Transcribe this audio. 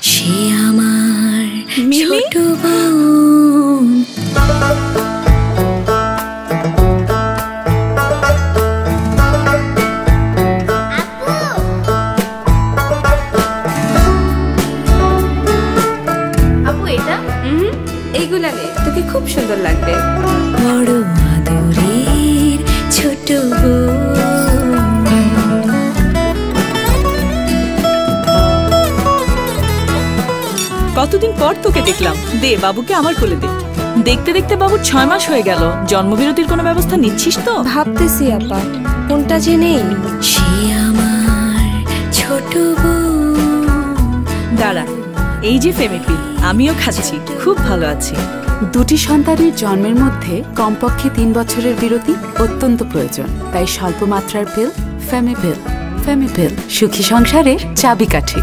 সে আমার ছোট বোন। এইগুলা নে, তোকে খুব সুন্দর লাগবে। বড় আদরের ছোট কতদিন পর তোকে দেখলাম, দে বাবুকে আমার কোলে দে। দেখতে দেখতে বাবুর 6 মাস হয়ে গেল, জন্মবিরতির কোনো ব্যবস্থা নিচ্ছিস তো? ভাবতেছি আপা, কোনটা যে নেই। সে আমার ছোট দাঁড়া, এই যে ফেমিপিল, আমিও খাচ্ছি, খুব ভালো আছি। দুটি সন্তানের জন্মের মধ্যে কমপক্ষে 3 বছরের বিরতি অত্যন্ত প্রয়োজন, তাই স্বল্প মাত্রার পিল ফেমিপিল। ফেমিপিল সুখী সংসারের চাবিকাঠি।